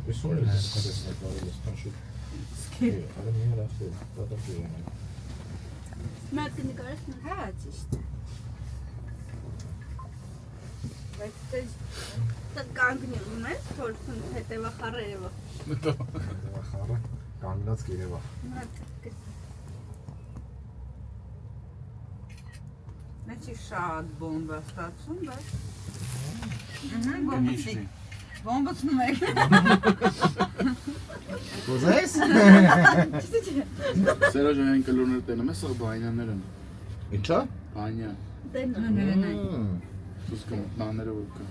Այսօր էլ սկսեցնեք արել ես քաշու։ Արը մի հրախել, դատակ եղանակ։ Մատ կնկարես նա։ Հա, ճիշտ է։ Բայց Դա կանգնում ես, թորքն հետևա խառերևա։ Խառը կանգնած կերևա։ Մեջի շատ բոմբ է ստացում, բայց բոմբացնում եք։ Ուզես։ Սերոջան կլորներ տենում է, սա բայնաներն։ Ինչա։ Բայնա։ Դենը։ Սուսկը մտմաները որ կա։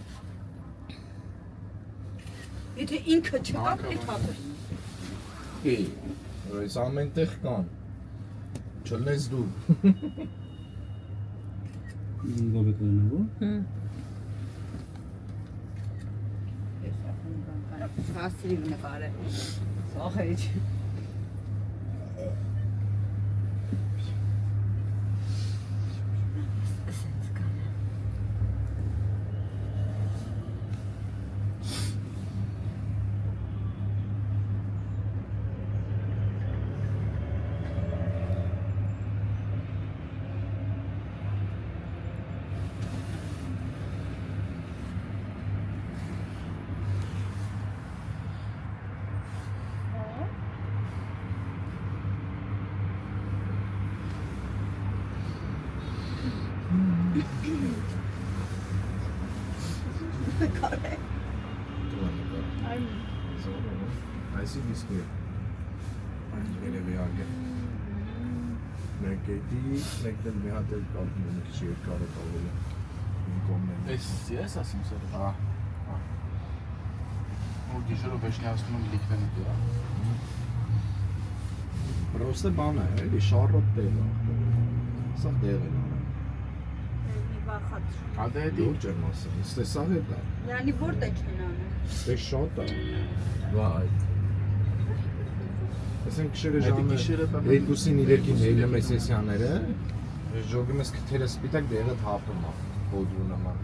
Եթե ինքը չկա, պետք է։ Հի, այս ամենտեղ կան։ Չլնես դու։ Գոբեկնով։ Հասրիվ նկար է։ Սոխեջ։ Այսի դիսկի երևի արգը մեկետի մեկտել մի հատ էլ կարգում է քիչ երկար է տալել իմ կողմեն Էս ես ասում սերը։ Որ գիշերով վեշնիացնում եմ լիքվեն դրա։ Պրոստը բան է, էլի շարոտ տեղ է սա տեղ է Մի բախած։ Ադե դի դուր չեմ ասում, ստե սա է դա Յանի որտե չեն անում։ ստե շատ է վայ Ասենք քշերը ժամը 2-ին 3-ին Հեյլեմ Էսեսյանները ժողովի մեզ քթերը սպիտակ դեղը թափում է հոդրու նման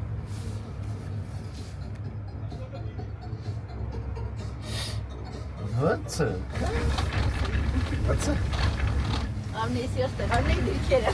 Հացը Հացը Ամնեսիոս տեղ, արնեք դիրքերը։